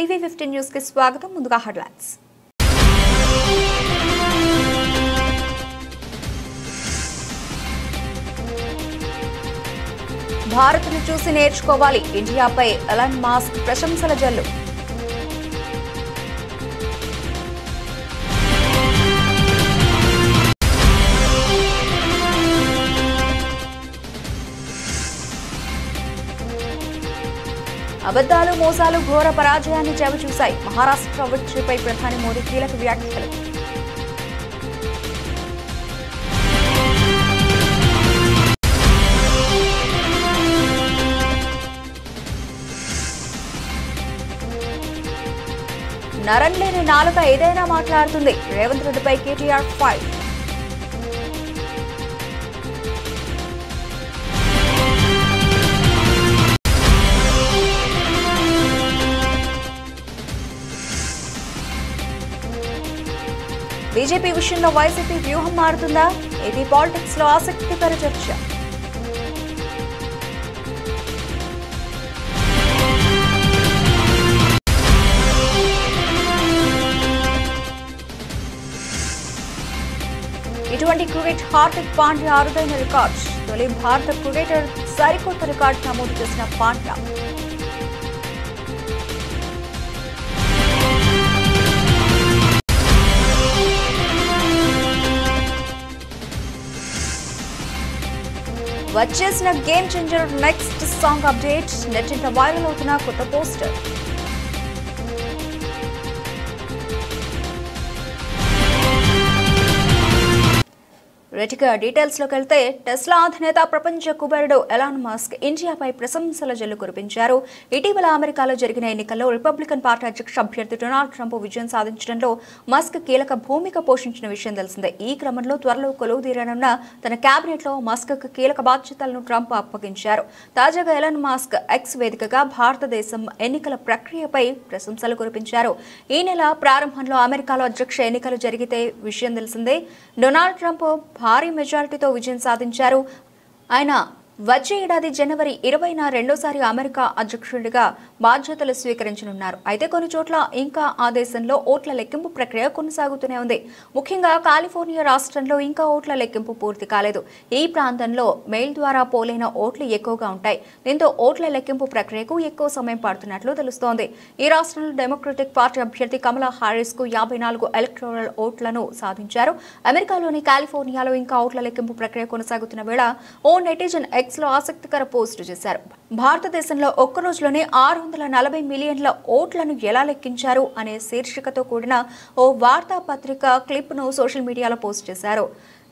టీవీ15 news కి స్వాగతం. ముందుగా హెడ్లైన్స్. భారత్ను చూసి నేర్చుకోవాలి, ఇండియాపై ఎలాన్ మస్క్ ప్రశంసల జల్లు. అబద్దాలు మోసాలు ఘోర పరాజయాన్ని చవిచూశాయి. మహారాష్ట్ర విజయపై ప్రధాని మోదీ కీలక వ్యాఖ్యలు. నరం లేని నాలుక ఏదైనా మాట్లాడుతుంది. రేవంత్ రెడ్డిపై కేటీఆర్ ఫైట్. బీజేపీ విషయంలో వైసీపీ వ్యూహం మారుతుందా? ఏపీ పాలిటిక్స్ లో ఆసక్తికర చర్చ. ఇటువంటి క్రికెట్ హార్దిక్ పాండ్యా అరుదైన రికార్డ్. తొలి భారత క్రికెటర్ సరికొత్త రికార్డు నమోదు చేసిన పాండ్యా. వచ్చేసిన game changer next song update. నెట్టింట వైరల్ అవుతున్న కొత్త పోస్టర్. రెటిగా డీటెయిల్స్ లోకి వెళ్తే, టెస్లా అధినేత ప్రపంచ కుబేరుడు ఎలాన్ మస్క్ ఇండియాపై ప్రశంసల జల్లు కురిపించారు. ఇటీవల అమెరికాలో జరిగిన ఎన్నికల్లో రిపబ్లికన్ పార్టీ అధ్యక్ష అభ్యర్థి డొనాల్డ్ ట్రంప్ విజయం సాధించడంలో మస్క్ కీలక భూమిక పోషించిన విషయం తెలిసిందే. ఈ క్రమంలో త్వరలో కొలువుదీరనున్న తన కేబినెట్ లో మస్క్ కీలక బాధ్యతలను ట్రంప్ అప్పగించారు. తాజాగా ఎలాన్ మస్క్ ఎక్స్ వేదికగా భారతదేశం ఎన్నికల ప్రక్రియపై ప్రశంసలు కురిపించారు. ఈ నెల ప్రారంభంలో అమెరికాలో అధ్యక్ష ఎన్నికలు జరిగితే విషయం తెలిసిందే. డొనాల్డ్ ట్రంప్ భారీ మెజారిటీతో విజయం సాధించారు. ఆయన వచ్చే ఏడాది జనవరి 20న రెండోసారి అమెరికా అధ్యక్షుడిగా బాధ్యతలు స్వీకరించనున్నారు. అయితే కొన్ని చోట్ల ఇంకా ఆ దేశంలో ఓట్ల లెక్కింపు ప్రక్రియ కొనసాగుతూనే ఉంది. ముఖ్యంగా కాలిఫోర్నియా రాష్ట్రంలో ఇంకా ఓట్ల లెక్కింపు పూర్తి కాలేదు. ఈ ప్రాంతంలో మెయిల్ ద్వారా పోలైన ఓట్లు ఎక్కువగా ఉంటాయి. దీంతో ఓట్ల లెక్కింపు ప్రక్రియకు ఎక్కువ సమయం పడుతున్నట్లు తెలుస్తోంది. ఈ రాష్ట్రంలో డెమోక్రటిక్ పార్టీ అభ్యర్థి కమలా హారిస్ కు 54 ఎలక్టోరల్ ఓట్లను సాధించారు. అమెరికాలోని కాలిఫోర్నియాలో ఇంకా ఓట్ల లెక్కింపు ప్రక్రియ కొనసాగుతున్న వేళ ఓ నెటిజన్ ఎక్స్ లో ఆసక్తికర పోస్ట్ చేశారు. భారతదేశంలో ఒక్క రోజులోనే 640 మిలియన్ల ఓట్లను ఎలా లెక్కించారు అనే శీర్షికతో కూడిన ఓ వార్తాపత్రిక క్లిప్ ను సోషల్ మీడియాలో పోస్ట్ చేశారు.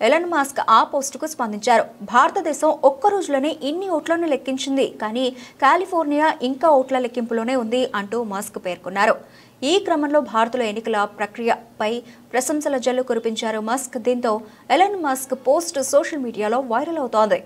ఎలాన్ మస్క్ ఆ పోస్టుకు స్పందించారు. భారతదేశం ఒక్క రోజులోనే ఇన్ని ఓట్లను లెక్కించింది, కానీ కాలిఫోర్నియా ఇంకా ఓట్ల లెక్కింపులోనే ఉంది అంటూ మస్క్ పేర్కొన్నారు. ఈ క్రమంలో భారత్లో ఎన్నికల ప్రక్రియపై ప్రశంసల జల్లు కురిపించారు మస్క్. దీంతో ఎలాన్ మస్క్ పోస్ట్ సోషల్ మీడియాలో వైరల్ అవుతోంది.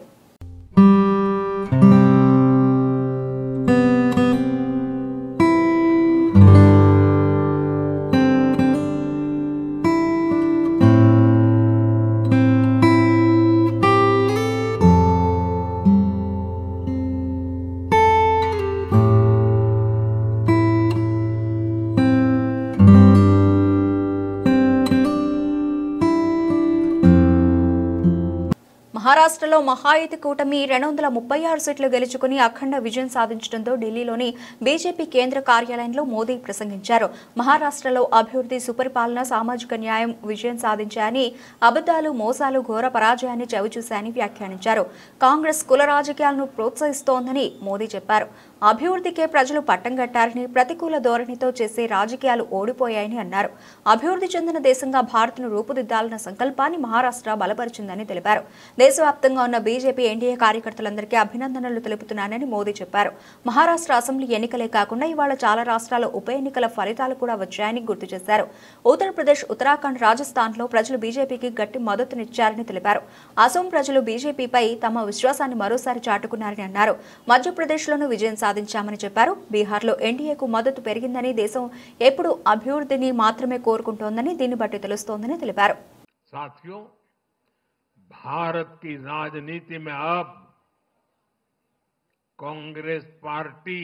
మహారాష్ట్రలో మహాయుతి కూటమి 236 సీట్లు గెలుచుకుని అఖండ విజయం సాధించడంతో ఢిల్లీలోని బీజేపీ కేంద్ర కార్యాలయంలో మోదీ ప్రసంగించారు. మహారాష్ట్రలో అభివృద్ధి, సుపరిపాలన, సామాజిక న్యాయం విజయం సాధించాయని, అబద్దాలు మోసాలు ఘోర పరాజయాన్ని చవిచూశాయని వ్యాఖ్యానించారు. కాంగ్రెస్ కుల రాజకీయాలను ప్రోత్సహిస్తోందని మోదీ చెప్పారు. అభివృద్ధికే ప్రజలు పట్టం కట్టారని, ప్రతికూల ధోరణితో చేసే రాజకీయాలు ఓడిపోయాయని అన్నారు. అభివృద్ధి చెందిన దేశంగా భారత్ను రూపుదిద్దాలన్న సంకల్పాన్ని మహారాష్ట్ర బలపరిచిందని తెలిపారు. దేశవ్యాప్తంగా ఉన్న బీజేపీ ఎన్డీఏ కార్యకర్తలందరికీ అభినందనలు తెలుపుతున్నానని మోదీ చెప్పారు. మహారాష్ట్ర అసెంబ్లీ ఎన్నికలే కాకుండా ఇవాళ చాలా రాష్ట్రాల ఉప ఎన్నికల ఫలితాలు కూడా వచ్చాయని గుర్తు చేశారు. ఉత్తరప్రదేశ్, ఉత్తరాఖండ్, రాజస్థాన్లో ప్రజలు బీజేపీకి గట్టి మద్దతునిచ్చారని తెలిపారు. అసోం ప్రజలు బీజేపీపై తమ విశ్వాసాన్ని మరోసారి చాటుకున్నారని అన్నారు. మధ్యప్రదేశ్లోనూ విజయం సాధించామని చెప్పారు. బీహార్లో ఎన్డీఏకు మద్దతు పెరిగిందని, దేశం ఎప్పుడు అభివృద్ధిని మాత్రమే కోరుకుంటోందని దీన్ని బట్టి తెలుస్తోందని తెలిపారు. साथियों, भारत की राजनीति में अब कांग्रेस पार्टी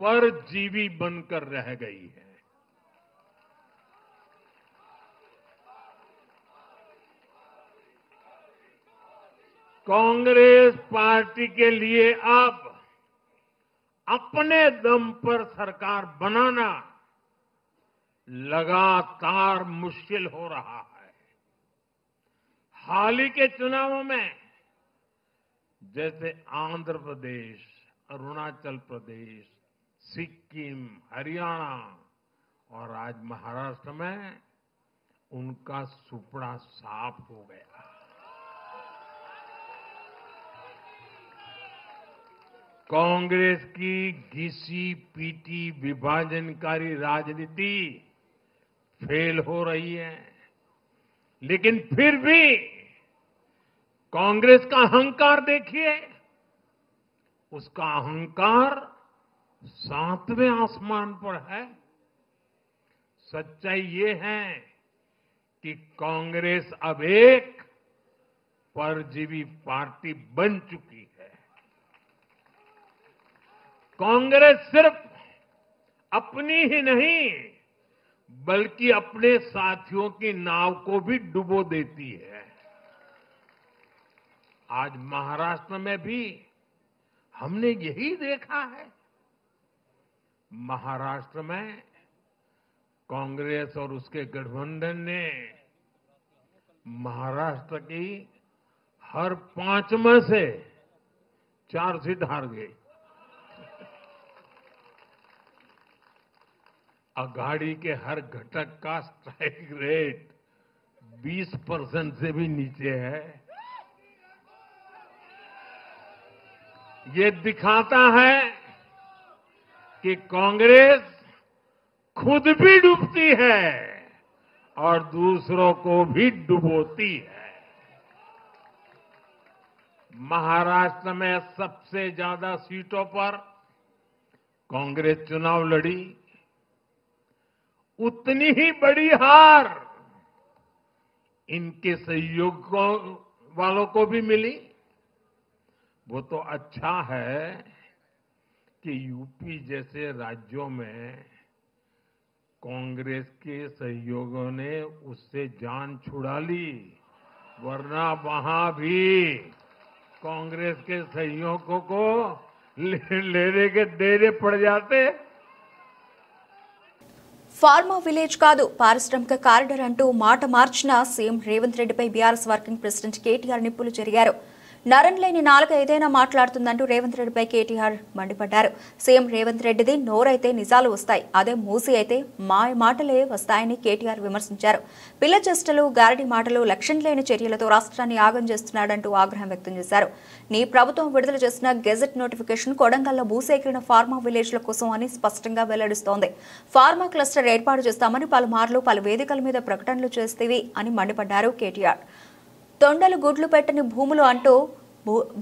परजीवी बनकर रह गई है। कांग्रेस पार्टी के लिए अब अपने दम पर सरकार बनाना लगातार मुश्किल हो रहा है। हाल ही के चुनावों में जैसे आंध्र प्रदेश, अरुणाचल प्रदेश, सिक्किम, हरियाणा और आज महाराष्ट्र में उनका सुपड़ा साफ हो गया। कांग्रेस की घिसी पीटी विभाजनकारी राजनीति फेल हो रही है, लेकिन फिर भी कांग्रेस का अहंकार देखिए, उसका अहंकार 7वें आसमान पर है। सच्चाई ये है कि कांग्रेस अब एक परजीवी पार्टी बन चुकी है। कांग्रेस सिर्फ अपनी ही नहीं बल्कि अपने साथियों की नाव को भी डुबो देती है। आज महाराष्ट्र में भी हमने यही देखा है। महाराष्ट्र में कांग्रेस और उसके गठबंधन ने महाराष्ट्र की हर 5 में से 4 सीट हार गई। अघाड़ी के हर घटक का स्ट्राइक रेट 20% से भी नीचे है। ये दिखाता है कि कांग्रेस खुद भी डूबती है और दूसरों को भी डुबोती है। महाराष्ट्र में सबसे ज्यादा सीटों पर कांग्रेस चुनाव लड़ी, उतनी ही बड़ी हार इनके सहयोग वालों को भी मिली। वो तो अच्छा है कि यूपी जैसे राज्यों में कांग्रेस के सहयोगियों ने उससे जान छुड़ा ली, वरना वहां भी कांग्रेस के सहयोगियों को लेने के देने पड़ जाते। ఫార్మా విలేజ్ కాదు పారిశ్రామిక కారిడార్ అంటూ మాట మార్చిన సీఎం రేవంత్ రెడ్డిపై బీఆర్ఎస్ వర్కింగ్ ప్రెసిడెంట్ కేటీఆర్ నిప్పులు చెరిగారు. నరం లేని నాలుక ఏదైనా మాట్లాడుతుందంటూ రేవంత్ రెడ్డిపై కేటీఆర్ మండిపడ్డారు. సీఎం రేవంత్ రెడ్డిది నోరైతే నిజాలు వస్తాయి, అదే మూసి అయితే మాటలే వస్తాయని కేటీఆర్ విమర్శించారు. పిల్ల చేష్టలు, గారడి మాటలు, లక్ష్యం లేని చర్యలతో రాష్ట్రాన్ని ఆగం చేస్తున్నాడంటూ ఆగ్రహం వ్యక్తం చేశారు. నీ ప్రభుత్వం విడుదల చేసిన గెజెట్ నోటిఫికేషన్ కొడంగల్లో భూసేకరణ ఫార్మా విలేజ్ల కోసం అని స్పష్టంగా వెల్లడిస్తోంది. ఫార్మా క్లస్టర్ ఏర్పాటు చేస్తామని పలుమార్లు పలు వేదికల మీద ప్రకటనలు చేస్తేవి అని మండిపడ్డారు కేటీఆర్. తొండలు గుడ్లు పెట్టని భూములు అంటూ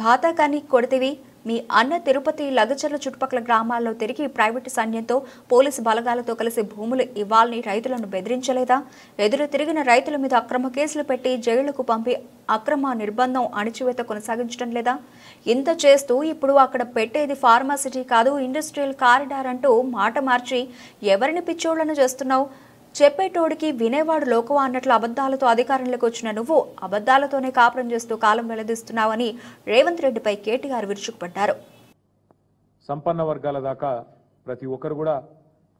భాతకాన్ని కొడితివి. మీ అన్న తిరుపతి లగచర్ల చుట్టుపక్కల గ్రామాల్లో తిరిగి ప్రైవేటు సైన్యంతో పోలీసు బలగాలతో కలిసి భూములు ఇవ్వాలని రైతులను బెదిరించలేదా? ఎదురు తిరిగిన రైతుల మీద అక్రమ కేసులు పెట్టి జైళ్లకు పంపి అక్రమ నిర్బంధం అణిచివేత కొనసాగించడం లేదా? ఇంత చేస్తూ ఇప్పుడు అక్కడ పెట్టేది ఫార్మాసిటీ కాదు ఇండస్ట్రియల్ కారిడార్ అంటూ మాట మార్చి ఎవరిని పిచ్చోళ్లను చేస్తున్నావు? చెప్పేటోడికి వినేవాడు లోకవా అన్నట్లు అబద్దాలతో అధికారంలోకి వచ్చిన నువ్వు అబద్దాలతోనే కాపురం చేస్తూ కాలం వెల్లదిస్తున్నావని రేవంత్ రెడ్డిపై కేటీఆర్ విరుచుకుపడ్డారు. సంపన్న వర్గాల దాకా ప్రతి ఒక్కరు కూడా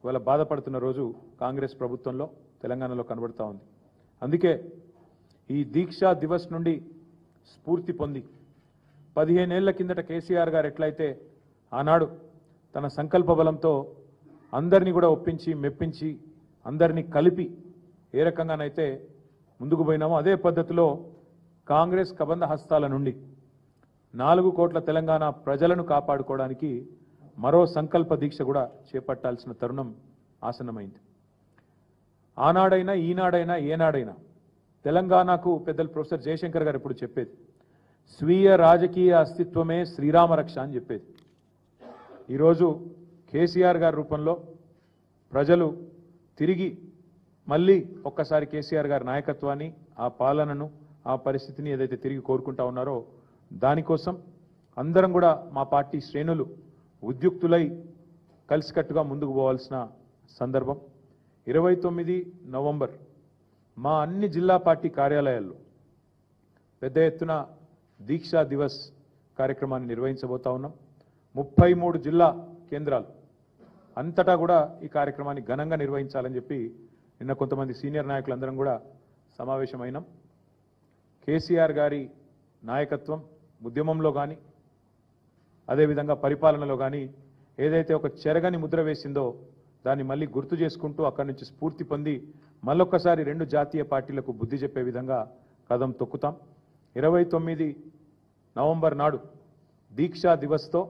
వాళ్ళ బాధపడుతున్న రోజు కాంగ్రెస్ ప్రభుత్వంలో తెలంగాణలో కనబడతా ఉంది. అందుకే ఈ దీక్షా దివస్ నుండి స్ఫూర్తి పొంది 15 ఏళ్ల కిందట కేసీఆర్ గారు ఎట్లయితే ఆనాడు తన సంకల్ప బలంతో అందరినీ కూడా ఒప్పించి మెప్పించి అందరినీ కలిపి ఏ రకంగానైతే ముందుకు పోయినామో అదే పద్ధతిలో కాంగ్రెస్ కబంధ హస్తాల నుండి 4 కోట్ల తెలంగాణ ప్రజలను కాపాడుకోవడానికి మరో సంకల్ప దీక్ష కూడా చేపట్టాల్సిన తరుణం ఆసన్నమైంది. ఆనాడైనా ఈనాడైనా ఏనాడైనా తెలంగాణకు పెద్దలు ప్రొఫెసర్ జయశంకర్ గారు ఇప్పుడు చెప్పేది స్వీయ రాజకీయ అస్తిత్వమే శ్రీరామ రక్ష అని చెప్పేది. ఈరోజు కేసీఆర్ గారి రూపంలో ప్రజలు తిరిగి మళ్ళీ ఒక్కసారి కేసీఆర్ గారి నాయకత్వాన్ని, ఆ పాలనను, ఆ పరిస్థితిని ఏదైతే తిరిగి కోరుకుంటా ఉన్నారో దానికోసం అందరం కూడా మా పార్టీ శ్రేణులు ఉద్యుక్తులై కలిసికట్టుగా ముందుకు పోవాల్సిన సందర్భం. 29 నవంబర్ మా అన్ని జిల్లా పార్టీ కార్యాలయాల్లో పెద్ద ఎత్తున దీక్షా దివస్ కార్యక్రమాన్ని నిర్వహించబోతా ఉన్నాం. 33 జిల్లా కేంద్రాలు అంతటా కూడా ఈ కార్యక్రమాన్ని ఘనంగా నిర్వహించాలని చెప్పి నిన్న కొంతమంది సీనియర్ నాయకులందరం కూడా సమావేశమైనాం. కేసీఆర్ గారి నాయకత్వం ఉద్యమంలో కానీ అదేవిధంగా పరిపాలనలో కానీ ఏదైతే ఒక చెరగని ముద్ర వేసిందో దాన్ని మళ్ళీ గుర్తు చేసుకుంటూ అక్కడి నుంచి స్ఫూర్తి పొంది మళ్ళొక్కసారి 2 జాతీయ పార్టీలకు బుద్ధి చెప్పే విధంగా కదం తొక్కుతాం. 29 నవంబర్ నాడు దీక్షా దివస్తో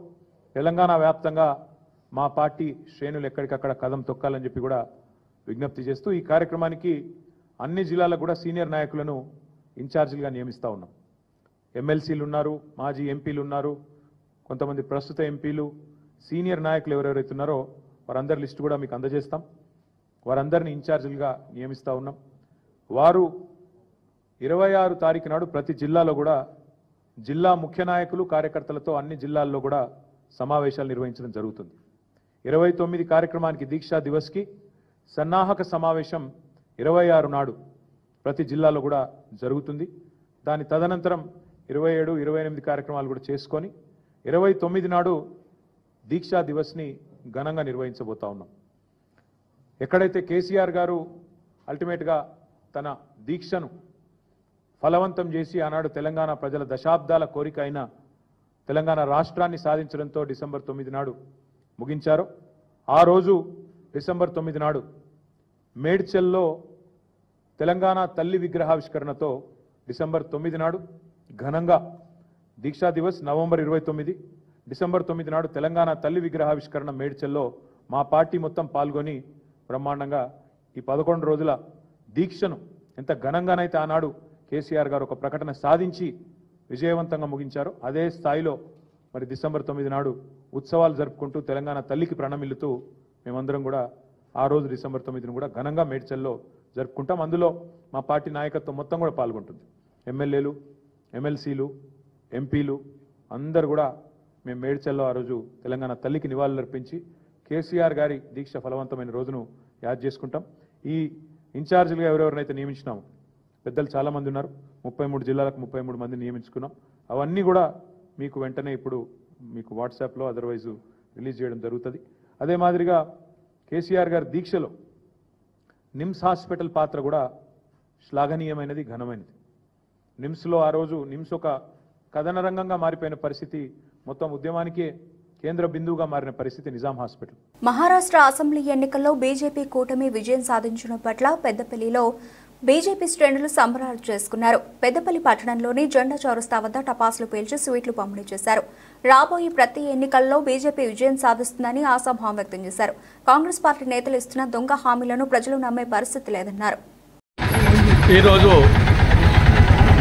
తెలంగాణ వ్యాప్తంగా మా పార్టీ శ్రేణులు ఎక్కడికక్కడ కదం తొక్కాలని చెప్పి కూడా విజ్ఞప్తి చేస్తూ ఈ కార్యక్రమానికి అన్ని జిల్లాలకు కూడా సీనియర్ నాయకులను ఇన్ఛార్జీలుగా నియమిస్తూ ఉన్నాం. ఎమ్మెల్సీలు ఉన్నారు, మాజీ ఎంపీలు ఉన్నారు, కొంతమంది ప్రస్తుత ఎంపీలు, సీనియర్ నాయకులు ఎవరెవరైతే ఉన్నారో వారందరి లిస్టు కూడా మీకు అందజేస్తాం. వారందరినీ ఇన్ఛార్జీలుగా నియమిస్తూ ఉన్నాం. వారు 26 తారీఖు నాడు ప్రతి జిల్లాలో కూడా జిల్లా ముఖ్య నాయకులు కార్యకర్తలతో అన్ని జిల్లాల్లో కూడా సమావేశాలు నిర్వహించడం జరుగుతుంది. 29 కార్యక్రమానికి దీక్షా దివస్కి సన్నాహక సమావేశం 26 నాడు ప్రతి జిల్లాలో కూడా జరుగుతుంది. దాని తదనంతరం 27, 28 కార్యక్రమాలు కూడా చేసుకొని 29 నాడు దీక్షా దివస్ని ఘనంగా నిర్వహించబోతా ఉన్నాం. ఎక్కడైతే కేసీఆర్ గారు అల్టిమేట్గా తన దీక్షను ఫలవంతం చేసి ఆనాడు తెలంగాణ ప్రజల దశాబ్దాల కోరిక అయిన తెలంగాణ రాష్ట్రాన్ని సాధించడంతో డిసెంబర్ 9 నాడు ముగించారు. ఆ రోజు డిసెంబర్ 9 నాడు మేడ్చల్లో తెలంగాణ తల్లి విగ్రహావిష్కరణతో డిసెంబర్ 9 నాడు ఘనంగా దీక్షా దివస్ నవంబర్ 29, డిసెంబర్ 9 నాడు తెలంగాణ తల్లి విగ్రహావిష్కరణ మేడ్చల్లో మా పార్టీ మొత్తం పాల్గొని బ్రహ్మాండంగా ఈ 11 రోజుల దీక్షను ఎంత ఘనంగానైతే ఆనాడు కేసీఆర్ గారు ఒక ప్రకటన సాధించి విజయవంతంగా ముగించారో అదే స్థాయిలో మరి డిసెంబర్ 9 నాడు ఉత్సవాలు జరుపుకుంటూ తెలంగాణ తల్లికి ప్రణమిల్లుతూ మేమందరం కూడా ఆ రోజు డిసెంబర్ 9ను కూడా ఘనంగా మేడ్చల్లో జరుపుకుంటాం. అందులో మా పార్టీ నాయకత్వం మొత్తం కూడా పాల్గొంటుంది. ఎమ్మెల్యేలు, ఎమ్మెల్సీలు, ఎంపీలు అందరూ కూడా మేము మేడ్చల్లో ఆ రోజు తెలంగాణ తల్లికి నివాళులర్పించి కేసీఆర్ గారి దీక్ష ఫలవంతమైన రోజును యాద్ చేసుకుంటాం. ఈ ఇన్ఛార్జీలుగా ఎవరెవరినైతే నియమించినామో పెద్దలు చాలామంది ఉన్నారు. 33 జిల్లాలకు 33 మంది నియమించుకున్నాం. అవన్నీ కూడా మీకు వెంటనే ఇప్పుడు మీకు వాట్సాప్లో అదర్వైజ్ రిలీజ్ చేయడం జరుగుతుంది. అదే మాదిరిగా కేసీఆర్ గారి దీక్షలో నిమ్స్ హాస్పిటల్ పాత్ర కూడా శ్లాఘనీయమైనది, ఘనమైనది. నిమ్స్లో ఆ రోజు నిమ్స్ ఒక కథన రంగంగా మారిపోయిన పరిస్థితి, మొత్తం ఉద్యమానికే కేంద్ర బిందువుగా మారిన పరిస్థితి నిజాం హాస్పిటల్. మహారాష్ట్ర అసెంబ్లీ ఎన్నికల్లో బీజేపీ కూటమి విజయం సాధించడం పట్ల పెద్దపల్లిలో బీజేపీ శ్రేణులు సంబరాలు చేసుకున్నారు. పెద్దపల్లి పట్టణంలోని జెండా చౌరస్తా వద్ద టపాసులు పేల్చి స్వీట్లు పంపిణీ చేశారు. రాబోయే ప్రతి ఎన్నికల్లో బీజేపీ విజయం సాధిస్తుందని ఆశాభావం వ్యక్తం చేశారు. కాంగ్రెస్ పార్టీ నేతలు ఇస్తున్న దొంగ హామీలను ప్రజలు నమ్మే పరిస్థితి లేదన్నారు. ఈరోజు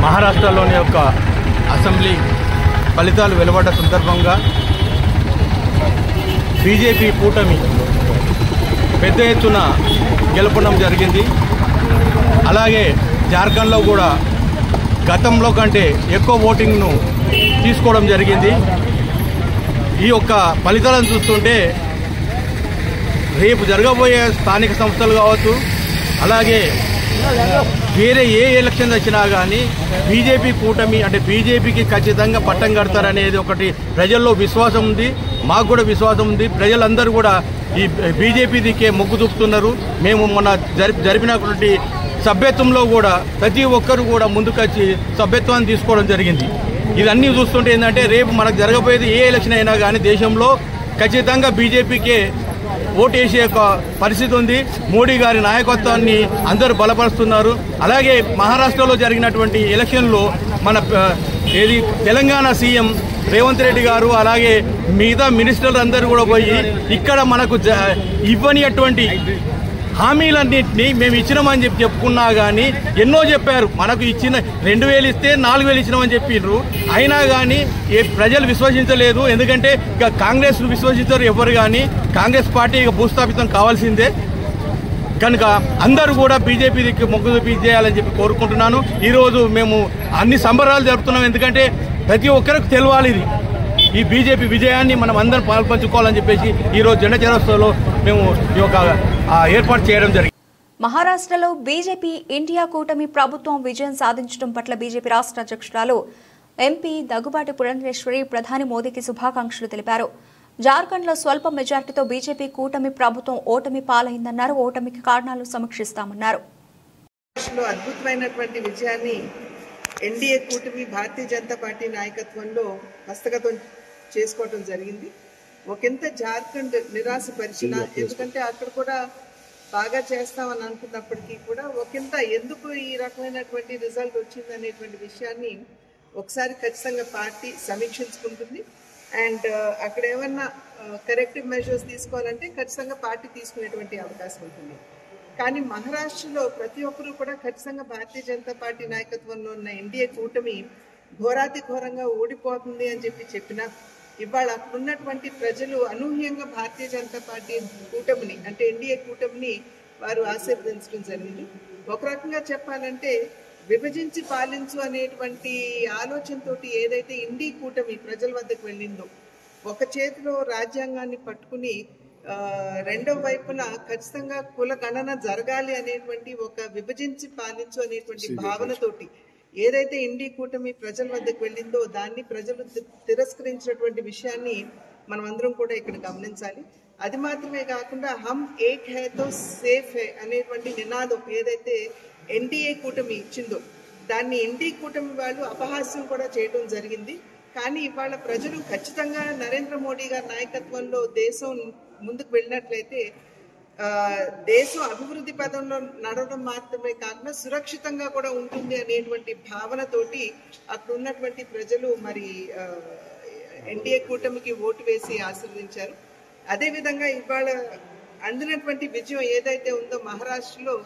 మహారాష్ట్రలోని యొక్క అసెంబ్లీ ఫలితాలు వెలువడ్డ సందర్భంగా బీజేపీ కూటమి పెద్ద ఎత్తున గెలుపడం జరిగింది. అలాగే జార్ఖండ్లో కూడా గతంలో కంటే ఎక్కువ ఓటింగ్ను తీసుకోవడం జరిగింది. ఈ యొక్క ఫలితాలను చూస్తుంటే రేపు జరగబోయే స్థానిక సంస్థలు కావచ్చు, అలాగే వేరే ఏ ఎలక్షన్ వచ్చినా కానీ బీజేపీ కూటమి అంటే బీజేపీకి ఖచ్చితంగా పట్టం కడతారనేది ఒకటి ప్రజల్లో విశ్వాసం ఉంది. మాకు కూడా విశ్వాసం ఉంది. ప్రజలందరూ కూడా ఈ బీజేపీ దిక్కే మొగ్గు చూపుతున్నారు. మేము మొన్న జరిపినటువంటి సభ్యత్వంలో కూడా ప్రతి ఒక్కరు కూడా ముందుకొచ్చి సభ్యత్వాన్ని తీసుకోవడం జరిగింది. ఇవన్నీ చూస్తుంటే ఏంటంటే రేపు మనకు జరగబోయేది ఏ ఎలక్షన్ అయినా కానీ దేశంలో ఖచ్చితంగా బీజేపీకే ఓటు వేసే ఒక పరిస్థితి ఉంది. మోడీ గారి నాయకత్వాన్ని అందరూ బలపరుస్తున్నారు. అలాగే మహారాష్ట్రలో జరిగినటువంటి ఎలక్షన్లో మన తెలంగాణ సీఎం రేవంత్ రెడ్డి గారు అలాగే మిగతా మినిస్టర్లు అందరూ కూడా పోయి ఇక్కడ మనకు ఇవ్వని అటువంటి హామీలన్నింటినీ మేము ఇచ్చినామని చెప్పుకున్నా కానీ ఎన్నో చెప్పారు. మనకు ఇచ్చిన 2000 ఇస్తే 4000 ఇచ్చినామని చెప్పిండ్రు. అయినా కానీ ప్రజలు విశ్వసించలేదు. ఎందుకంటే ఇక కాంగ్రెస్ విశ్వసించారు ఎవరు కానీ. కాంగ్రెస్ పార్టీ ఇక భూస్థాపితం కావాల్సిందే. కనుక అందరూ కూడా బీజేపీకి మొగ్గు చూపించేయాలని చెప్పి కోరుకుంటున్నాను. ఈరోజు మేము అన్ని సంబరాలు జరుపుతున్నాం. ఎందుకంటే ప్రతి ఒక్కరికి తెలవాలి ఇది ఈ బీజేపీ విజయాన్ని మనం అందరం పాల్పంచుకోవాలని చెప్పేసి ఈ రోజు జెండా చౌరస్తాలో మేము ఈ యొక్క ఏర్పాటు చేయడం జరిగింది. మహారాష్ట్రలో బీజేపీ ఇండియా కూటమి ప్రభుత్వం విజయం సాధించడం పట్ల బీజేపీ రాష్ట్ర అధ్యక్షురాలు ఎంపీ దగ్గుబాటి పురంధేశ్వరి ప్రధాని మోదీకి శుభాకాంక్షలు తెలిపారు. జార్ఖండ్లో స్వల్ప మెజార్టీతో బీజేపీ కూటమి ప్రభుత్వం ఓటమి పాలైందన్నారు. ఓటమికి కారణాలు సమీక్షిస్తామన్నారు. అద్భుతమైనటువంటి విజయాన్ని ఎన్డీఏ కూటమి భారతీయ జనతా పార్టీ నాయకత్వంలో హస్తగతం చేసుకోవడం జరిగింది. ఒకంత జార్ఖండ్ నిరాశపరిచిన, ఎందుకంటే అక్కడ కూడా బాగా చేస్తామని అనుకున్నప్పటికీ కూడా ఒకంత ఎందుకు ఈ రకమైనటువంటి రిజల్ట్ వచ్చింది అనేటువంటి విషయాన్ని ఒకసారి ఖచ్చితంగా పార్టీ సమీక్షించుకుంటుంది. అండ్ అక్కడ ఏమన్నా కరెక్టివ్ మెజర్స్ తీసుకోవాలంటే ఖచ్చితంగా పార్టీ తీసుకునేటువంటి అవకాశం ఉంటుంది. కానీ మహారాష్ట్రలో ప్రతి ఒక్కరూ కూడా ఖచ్చితంగా భారతీయ జనతా పార్టీ నాయకత్వంలో ఉన్న ఎన్డీఏ కూటమి ఘోరాతి ఘోరంగా ఓడిపోతుంది అని చెప్పినా ఇవాళ అక్కడ ఉన్నటువంటి ప్రజలు అనూహ్యంగా భారతీయ జనతా పార్టీ కూటమిని అంటే ఎన్డీఏ కూటమిని వారు ఆశీర్వదించడం జరిగింది. ఒక రకంగా చెప్పాలంటే విభజించి పాలించు అనేటువంటి ఆలోచనతో ఏదైతే ఎన్డీఏ కూటమి ప్రజల వద్దకు వెళ్ళిందో, ఒక చేతిలో రాజ్యాంగాన్ని పట్టుకుని రెండో వైపున ఖచ్చితంగా కుల గణన జరగాలి అనేటువంటి ఒక విభజించి పాలించు అనేటువంటి భావనతోటి ఏదైతే ఎన్డీఏ కూటమి ప్రజల వద్దకు వెళ్ళిందో దాన్ని ప్రజలు తిరస్కరించినటువంటి విషయాన్ని మనం అందరం కూడా ఇక్కడ గమనించాలి. అది మాత్రమే కాకుండా హమ్ ఏక్ హై తో సేఫ్ హై అనేటువంటి నినాదం ఏదైతే ఎన్డీఏ కూటమి ఇచ్చిందో దాన్ని ఎన్డీఏ కూటమి వాళ్ళు అపహాస్యం కూడా చేయడం జరిగింది. కానీ ఇవాళ ప్రజలు ఖచ్చితంగా నరేంద్ర మోడీ గారి నాయకత్వంలో దేశం ముందుకు వెళ్ళినట్లయితే దేశం అభివృద్ధి పదంలో నడవడం మాత్రమే కాకుండా సురక్షితంగా కూడా ఉంటుంది అనేటువంటి భావనతోటి అక్కడ ఉన్నటువంటి ప్రజలు మరి ఎన్డీఏ కూటమికి ఓటు వేసి ఆశీర్వదించారు. అదేవిధంగా ఇవాళ అందినటువంటి విజయం ఏదైతే ఉందో మహారాష్ట్రలో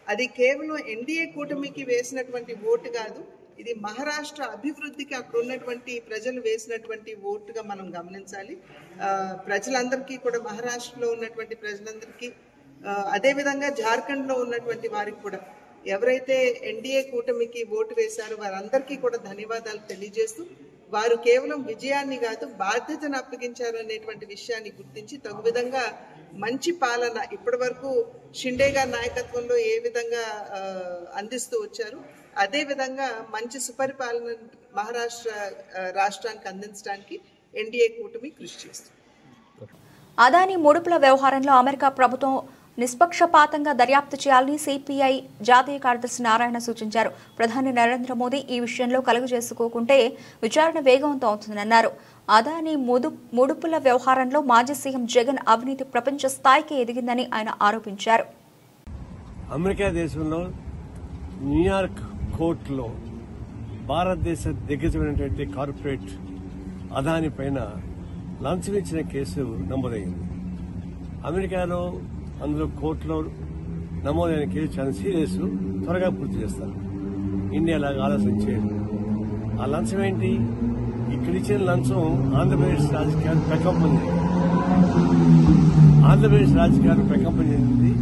అది కేవలం ఎన్డీఏ కూటమికి వేసినటువంటి ఓటు కాదు, ఇది మహారాష్ట్ర అభివృద్ధికి అక్కడ ఉన్నటువంటి ప్రజలు వేసినటువంటి ఓటుగా మనం గమనించాలి. ప్రజలందరికీ కూడా మహారాష్ట్రలో ఉన్నటువంటి ప్రజలందరికీ అదేవిధంగా జార్ఖండ్లో ఉన్నటువంటి వారికి కూడా ఎవరైతే ఎన్డీఏ కూటమికి ఓటు వేశారో వారందరికీ కూడా ధన్యవాదాలు తెలియజేస్తూ వారు కేవలం విజయాన్ని కాదు బాధ్యతను అప్పగించారు అనేటువంటి విషయాన్ని గుర్తించి తగు విధంగా మంచి పాలన ఇప్పటి వరకు షిండే గారి నాయకత్వంలో ఏ విధంగా అందిస్తూ వచ్చారు అదే విధంగా మంచి సుపరిపాలన మహారాష్ట్ర రాష్ట్రానికి అందించడానికి ఎన్డీఏ కూటమి కృషి చేస్తుంది. అదానీ ముడుపుల వ్యవహారంలో అమెరికా ప్రభుత్వం నిష్పక్షపాతంగా దర్యాప్తు చేయాలని సిపిఐ జాతీయ కార్యదర్శి నారాయణ సూచించారు. ప్రధాని నరేంద్ర మోదీ ఈ విషయంలో కలుగజేసుకోకుంటే విచారణ వేగవంతం అవుతుందన్నారు. అదానీ ముడుపుల వ్యవహారంలో మాజీ సీఎం జగన్ అవినీతి ప్రపంచ స్థాయికి ఎదిగిందని ఆయన ఆరోపించారు. అమెరికా దేశంలో న్యూయార్క్ కోర్టులో భారతదేశ దిగ్గజమైనటువంటి కార్పొరేట్ అదానీ పైన లంచం ఇచ్చిన కేసు నమోదైంది. అమెరికాలో అందులో కోర్టులో నమోదైన కేసు చాలా సీరియస్, త్వరగా పూర్తి చేస్తారు. ఇండియాలాగా ఆలోచించేది ఆ లంచం ఏంటి? ఇక్కడ ఇచ్చిన లంచం ఆంధ్రప్రదేశ్ రాజకీయాలు ప్రకంపన చెందింది.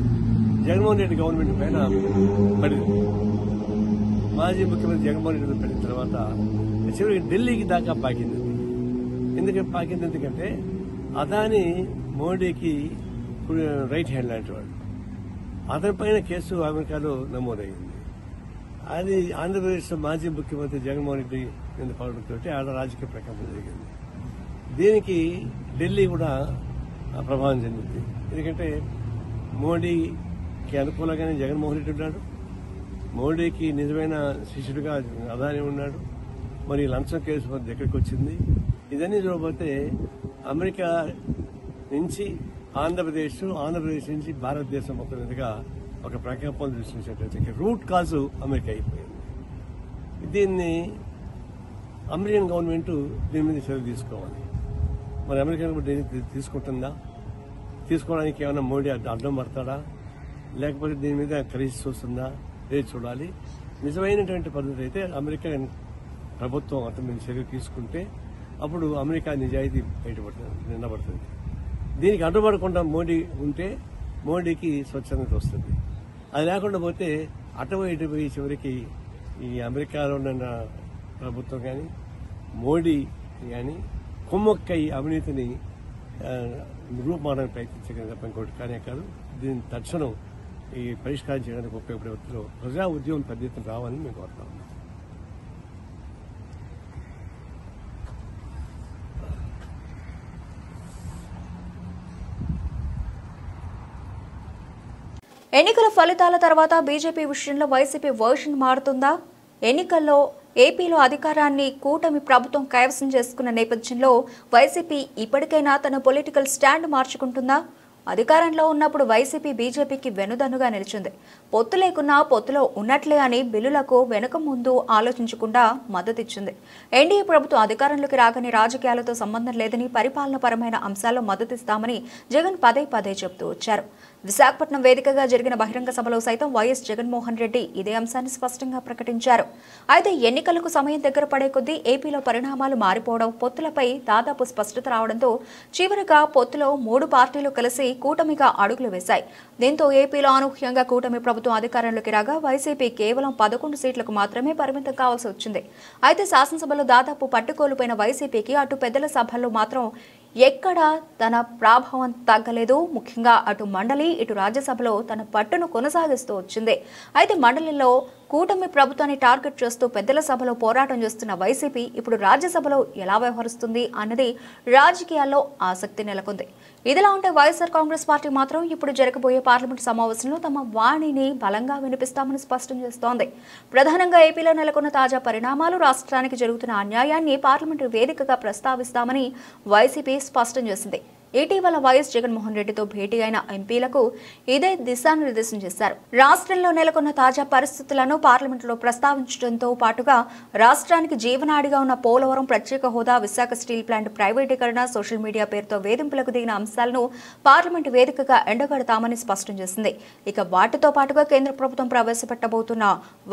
జగన్మోహన్ రెడ్డి గవర్నమెంట్ పైన పడింది. మాజీ ముఖ్యమంత్రి జగన్మోహన్ రెడ్డి పడిన తర్వాత చివరికి ఢిల్లీకి దాకా పాకింది. ఎందుకంటే అదానీ మోడీకి రైట్ హ్యాండ్ లాంటి వాడు. అతని పైన కేసు అమెరికాలో నమోదైంది. అది ఆంధ్రప్రదేశ్ మాజీ ముఖ్యమంత్రి జగన్మోహన్ రెడ్డి కింద పడడంతో ఆడ రాజకీయ ప్రకంపన జరిగింది. దీనికి ఢిల్లీ కూడా ప్రభావం చెందింది. ఎందుకంటే మోడీకి అనుకూలంగానే జగన్మోహన్ రెడ్డి ఉన్నాడు, మోడీకి నిజమైన శిష్యుడిగా అదానీ ఉన్నాడు. మరి లంచం కేసు మన దగ్గరికి వచ్చింది. ఇదన్నీ చూడబోతే అమెరికా నుంచి ఆంధ్రప్రదేశ్ నుంచి భారతదేశం మొత్తం మీదుగా ఒక ప్రకంపన సృష్టించినట్లయితే రూట్ కాజు అమెరికా అయిపోయింది. దీన్ని అమెరికన్ గవర్నమెంట్ దీని మీద చర్య తీసుకోవాలి. మరి అమెరికన్ గవర్నమెంట్ తీసుకుంటుందా? తీసుకోవడానికి ఏమైనా మోడీ అడ్డం పడతాడా, లేకపోతే దీని మీద కలిసి చూస్తుందా లేదు చూడాలి. నిజమైనటువంటి పద్ధతి అయితే అమెరికన్ ప్రభుత్వం అతని మీద చర్య తీసుకుంటే అప్పుడు అమెరికా నిజాయితీ నిలబడుతుంది. దీనికి అడ్డుపడకుండా మోడీ ఉంటే మోడీకి స్వచ్ఛందత వస్తుంది. అది లేకుండా పోతే ఇటుపోయి చివరికి ఈ అమెరికాలో ఉన్న ప్రభుత్వం కానీ మోడీ కానీ కొమ్మొక్కై అవినీతిని రూపుమాడానికి ప్రయత్నించగలిగిన తప్ప ఇంకోటి కానీ కాదు. దీన్ని తక్షణం ఈ పరిష్కారం చేయడానికి ఉపయోగపడే వృత్తిలో ప్రజా ఉద్యమం పెద్ద ఎత్తున రావాలని మేము కోరుతా ఉన్నాం. ఎన్నికల ఫలితాల తర్వాత బీజేపీ విషయంలో వైసీపీ వర్షన్ మారుతుందా? ఎన్నికల్లో ఏపీలో అధికారాన్ని కూటమి ప్రభుత్వం కైవసం చేసుకున్న నేపథ్యంలో వైసీపీ ఇప్పటికైనా తన పొలిటికల్ స్టాండ్ మార్చుకుంటుందా? అధికారంలో ఉన్నప్పుడు వైసీపీ బీజేపీకి వెనుదన్నుగా నిలిచింది. పొత్తు లేకున్నా పొత్తులో ఉన్నట్లే అని బిల్లులకు వెనుక ముందు ఆలోచించకుండా మద్దతిచ్చింది. ఎన్డీఏ ప్రభుత్వం అధికారంలోకి రాగానే రాజకీయాలతో సంబంధం లేదని, పరిపాలనపరమైన అంశాల్లో మద్దతిస్తామని జగన్ పదే పదే చెబుతూ వచ్చారు. విశాఖపట్నం వేదికగా జరిగిన బహిరంగ సభలో సైతం వైఎస్ జగన్మోహన్ రెడ్డి ఇదే అంశాన్ని స్పష్టంగా ప్రకటించారు. అయితే ఎన్నికలకు సమయం దగ్గర పడే కొద్దీ ఏపీలో పరిణామాలు మారిపోవడం, పొత్తులపై దాదాపు స్పష్టత రావడంతో చివరిగా పొత్తులో 3 పార్టీలు కలిసి కూటమిగా అడుగులు వేశాయి. దీంతో ఏపీలో అనూహ్యంగా కూటమి ప్రభుత్వం అధికారంలోకి రాగా వైసీపీ కేవలం 11 సీట్లకు మాత్రమే పరిమితం కావాల్సి వచ్చింది. అయితే శాసనసభలో దాదాపు పట్టుకోల్పోయిన వైసీపీకి అటు పెద్దల సభల్లో మాత్రం ఎక్కడా తన ప్రభావం తగ్గలేదు. ముఖ్యంగా అటు మండలి ఇటు రాజ్యసభలో తన పట్టును కొనసాగిస్తూ వచ్చింది. అయితే మండలిలో కూటమి ప్రభుత్వాన్ని టార్గెట్ చేస్తూ పెద్దల సభలో పోరాటం చేస్తున్న వైసీపీ ఇప్పుడు రాజ్యసభలో ఎలా వ్యవహరిస్తుంది అన్నది రాజకీయాల్లో ఆసక్తి నెలకొంది. ఇదిలా ఉంటే వైఎస్ఆర్ కాంగ్రెస్ పార్టీ మాత్రం ఇప్పుడు జరగబోయే పార్లమెంట్ సమావేశంలో తమ వాణిని బలంగా వినిపిస్తామని స్పష్టం చేస్తోంది. ప్రధానంగా ఏపీలో నెలకొన్న తాజా పరిణామాలు, రాష్ట్రానికి జరుగుతున్న అన్యాయాన్ని పార్లమెంటు వేదికగా ప్రస్తావిస్తామని వైసీపీ స్పష్టం చేసింది. ఇటీవల వైఎస్ జగన్మోహన్ రెడ్డితో భేటీ అయిన ఎంపీలకు ఇదే దిశానిర్దేశం చేశారు. రాష్ట్రంలో నెలకొన్న తాజా పరిస్థితులను పార్లమెంటులో ప్రస్తావించడంతో పాటుగా రాష్ట్రానికి జీవనాడిగా ఉన్న పోలవరం, ప్రత్యేక హోదా, విశాఖ స్టీల్ ప్లాంట్ ప్రైవేటీకరణ, సోషల్ మీడియా పేరుతో వేధింపులకు దిగిన అంశాలను పార్లమెంటు వేదికగా ఎండగడతామని స్పష్టం చేసింది. ఇక వాటితో పాటుగా కేంద్ర ప్రభుత్వం ప్రవేశపెట్టబోతున్న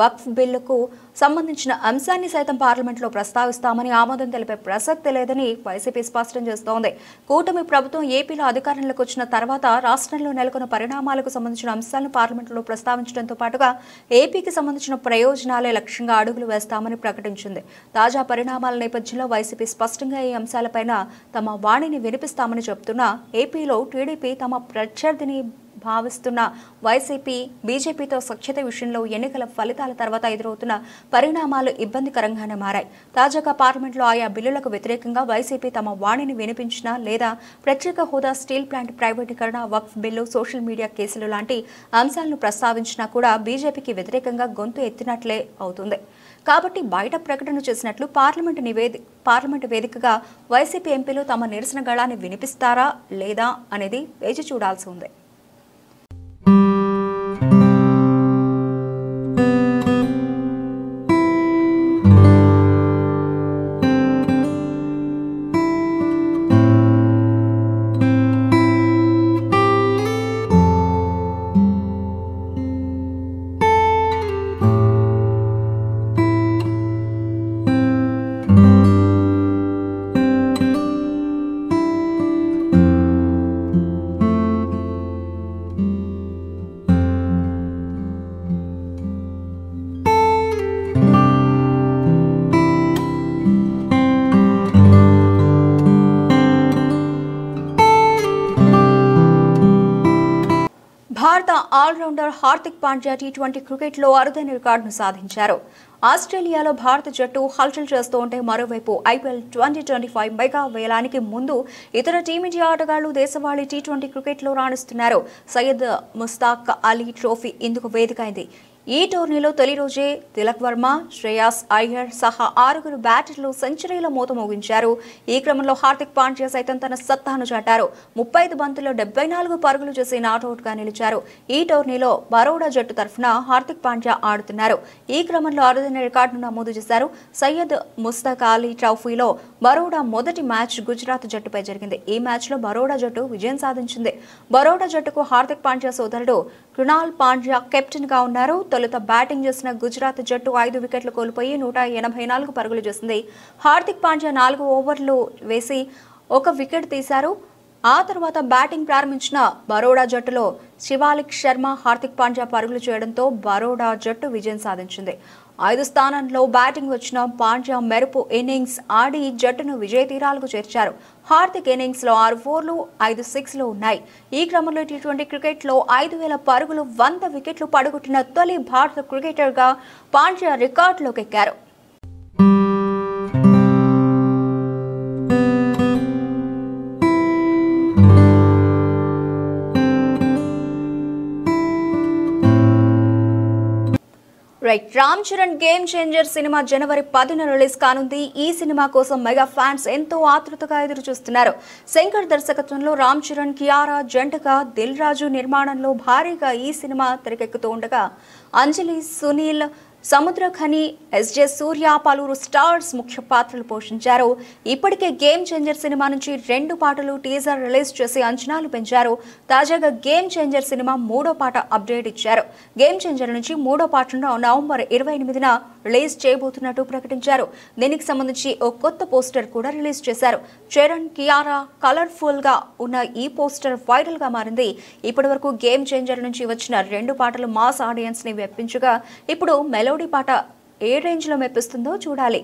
వక్ఫ్ బిల్లుకు సంబంధించిన అంశాన్ని సైతం పార్లమెంటులో ప్రస్తావిస్తామని, ఆమోదం తెలిపే ప్రసక్తి లేదని వైసీపీ స్పష్టం చేస్తోంది. కూటమి ప్రభుత్వం ఏపీలో అధికారంలోకి వచ్చిన తర్వాత రాష్ట్రంలో నెలకొన్న పరిణామాలకు సంబంధించిన అంశాలను పార్లమెంటులో ప్రస్తావించడంతో పాటుగా ఏపీకి సంబంధించిన ప్రయోజనాలే లక్ష్యంగా అడుగులు వేస్తామని ప్రకటించింది. తాజా పరిణామాల నేపథ్యంలో వైసీపీ స్పష్టంగా ఈ అంశాలపైన తమ వాణిని వినిపిస్తామని చెబుతున్నా ఏపీలో టీడీపీ తమ ప్రత్యర్థిని భావిస్తున్న వైసీపీ బీజేపీతో సఖ్యత విషయంలో ఎన్నికల ఫలితాల తర్వాత ఎదురవుతున్న పరిణామాలు ఇబ్బందికరంగానే మారాయి. తాజాగా పార్లమెంట్లో ఆయా బిల్లులకు వ్యతిరేకంగా వైసీపీ తమ వాణిని వినిపించినా లేదా ప్రత్యేక హోదా, స్టీల్ ప్లాంట్ ప్రైవేటీకరణ, వక్ఫ్ బిల్లు, సోషల్ మీడియా కేసులు లాంటి అంశాలను ప్రస్తావించినా కూడా బీజేపీకి వ్యతిరేకంగా గొంతు ఎత్తినట్లే అవుతుంది. కాబట్టి బయట ప్రకటన చేసినట్లు పార్లమెంటు వేదికగా వైసీపీ ఎంపీలు తమ నిరసన గళాన్ని వినిపిస్తారా లేదా అనేది వేచి చూడాల్సి ఉంది. భారత ఆల్రౌండర్ హార్దిక్ పాండ్యా టీ20 క్రికెట్లో అరుదైన రికార్డును సాధించారు. ఆస్ట్రేలియాలో భారత జట్టు హల్చల్ చేస్తూ ఉంటే మరోవైపు ఐపీఎల్ 2025 మెగా వేలానికి ముందు ఇతర టీమిండియా ఆటగాళ్లు దేశవాళీ టీ20 క్రికెట్లో రాణిస్తున్నారు. సయ్యద్ ముస్తాక్ అలీ ట్రోఫీ ఇందుకు వేదికైంది. ఈ టోర్నీలో తొలి రోజే తిలక్ వర్మ, శ్రేయాస్ అయ్యర్ సహా 6 బ్యాటర్లు సెంచరీల మూత మోగించారు. ఈ క్రమంలో హార్దిక్ పాండ్యా సైతం తన సత్తాను చాటారు. 35 బంతుల్లో 74 పరుగులు చేసి నాట్అవుట్గా నిలిచారు. ఈ టోర్నీలో బరోడా జట్టు తరఫున హార్దిక్ పాండ్యా ఆడుతున్నారు. ఈ క్రమంలో అరుదైన రికార్డును నమోదు చేశారు. సయ్యద్ ముస్తాక్ అలీ ట్రోఫీలో బరోడా మొదటి మ్యాచ్ గుజరాత్ జట్టుపై జరిగింది. ఈ మ్యాచ్లో బరోడా జట్టు విజయం సాధించింది. బరోడా జట్టుకు హార్దిక్ పాండ్యా సోదరుడు కృణాల్ పాండ్యా కెప్టెన్ గా ఉన్నారు. తొలుత బ్యాటింగ్ చేసిన గుజరాత్ జట్టు 5 వికెట్లు కోల్పోయి 184 పరుగులు చేసింది. హార్దిక్ పాండ్యా 4 ఓవర్లు వేసి 1 వికెట్ తీశారు. ఆ తర్వాత బ్యాటింగ్ ప్రారంభించిన బరోడా జట్టులో శివాలిక్ శర్మ, హార్దిక్ పాండ్యా పరుగులు చేయడంతో బరోడా జట్టు విజయం సాధించింది. 5వ స్థానంలో బ్యాటింగ్ వచ్చిన పాండ్యా మెరుపు ఇన్నింగ్స్ ఆడి జట్టును విజయ తీరాలకు చేర్చారు. హార్దిక్ ఇన్నింగ్స్ లో 6 4లు 5 6లు ఉన్నాయి. ఈ క్రమంలో టీ20 క్రికెట్లో 5,000 పరుగులు 100 వికెట్లు పడగొట్టిన తొలి భారత క్రికెటర్ గా పాండ్యా రికార్డులోకి ఎక్కారు. రామ్ చరణ్ గేమ్ చేంజర్ సినిమా జనవరి 10న రిలీజ్ కానుంది. ఈ సినిమా కోసం మెగా ఫ్యాన్స్ ఎంతో ఆతృతగా ఎదురు చూస్తున్నారు. శంకర్ దర్శకత్వంలో రామ్ చరణ్, కియారా జంటగా దిల్ రాజు నిర్మాణంలో భారీగా ఈ సినిమా తెరకెక్కుతూ ఉండగా అంజలి, సునీల్, సముద్రఖని, ఎస్జే సూర్య పలువురు స్టార్స్ ముఖ్య పాత్రలు పోషించారు. ఇప్పటికే గేమ్ చేంజర్ సినిమా నుంచి 2 పాటలు టీజర్ రిలీజ్ చేసి అంచనాలు పెంచారు. తాజాగా గేమ్ చేంజర్ సినిమా 3వ పాట అప్డేట్ ఇచ్చారు. గేమ్ చేంజర్ నుంచి 3వ పాటను నవంబర్ 28న రిలీజ్ చేయబోతున్నట్టు ప్రకటించారు. దీనికి సంబంధించి ఓ కొత్త పోస్టర్ కూడా రిలీజ్ చేశారు. చరణ్, కియారా కలర్ఫుల్ గా ఉన్న ఈ పోస్టర్ వైరల్ గా మారింది. ఇప్పటి వరకు గేమ్ చేంజర్ నుంచి వచ్చిన 2 పాటలు మాస్ ఆడియన్స్ ని మెప్పించగా ఇప్పుడు మెలోడీ పాట ఏ రేంజ్ లో మెప్పిస్తుందో చూడాలి.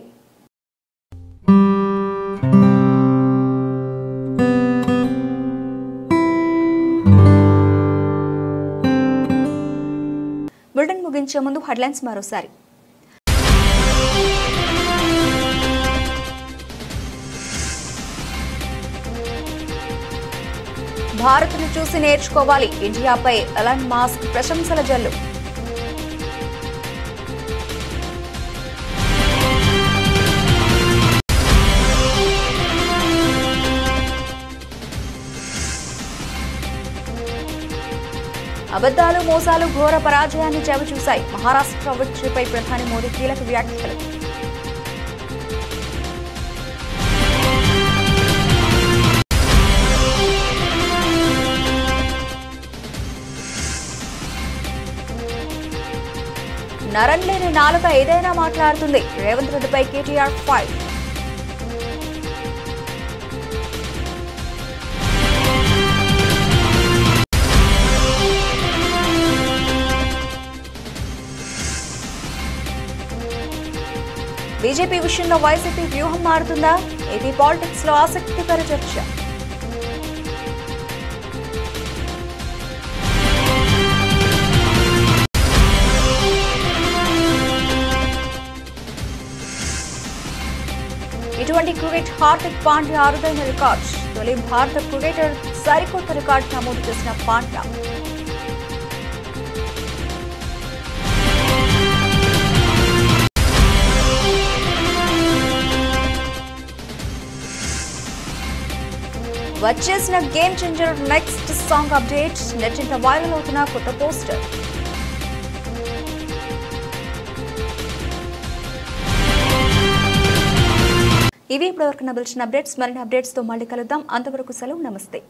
బులెటిన్ ముగించే ముందు హెడ్లైన్స్ మరోసారి. భారత్ను చూసి నేర్చుకోవాలి. ఇండియాపై ఎలాన్ మస్క్ ప్రశంసల జల్లు. అబద్ధాలు, మోసాలు ఘోర పరాజయాన్ని చవిచూశాయి. మహారాష్ట్ర విక్టరీపై ప్రధాని మోదీ కీలక వ్యాఖ్యలు. నరం లేని నాలుక ఏదైనా మాట్లాడుతుంది. రేవంత్ రెడ్డిపై కేటీఆర్ ఫైట్. బీజేపీ విషయంలో వైసీపీ వ్యూహం మారుతుందా? ఏపీ పాలిటిక్స్ లో ఆసక్తికర చర్చ. టీ20 క్రికెట్ హార్దిక్ పాండ్యా అరుదైన రికార్డ్. తొలి భారత క్రికెటర్ సరికొత్త రికార్డు నమోదు చేసిన పాండ్యా. వచ్చేసిన game changer next song update. నెట్టింట వైరల్ అవుతున్న కొత్త పోస్టర్. ఇవి ఇప్పటివరకు నబిల్చిన అప్డేట్స్. మరిన్ని అప్డేట్స్ తో మళ్ళీ కలుద్దాం. అంతవరకు సెలవు. నమస్తే.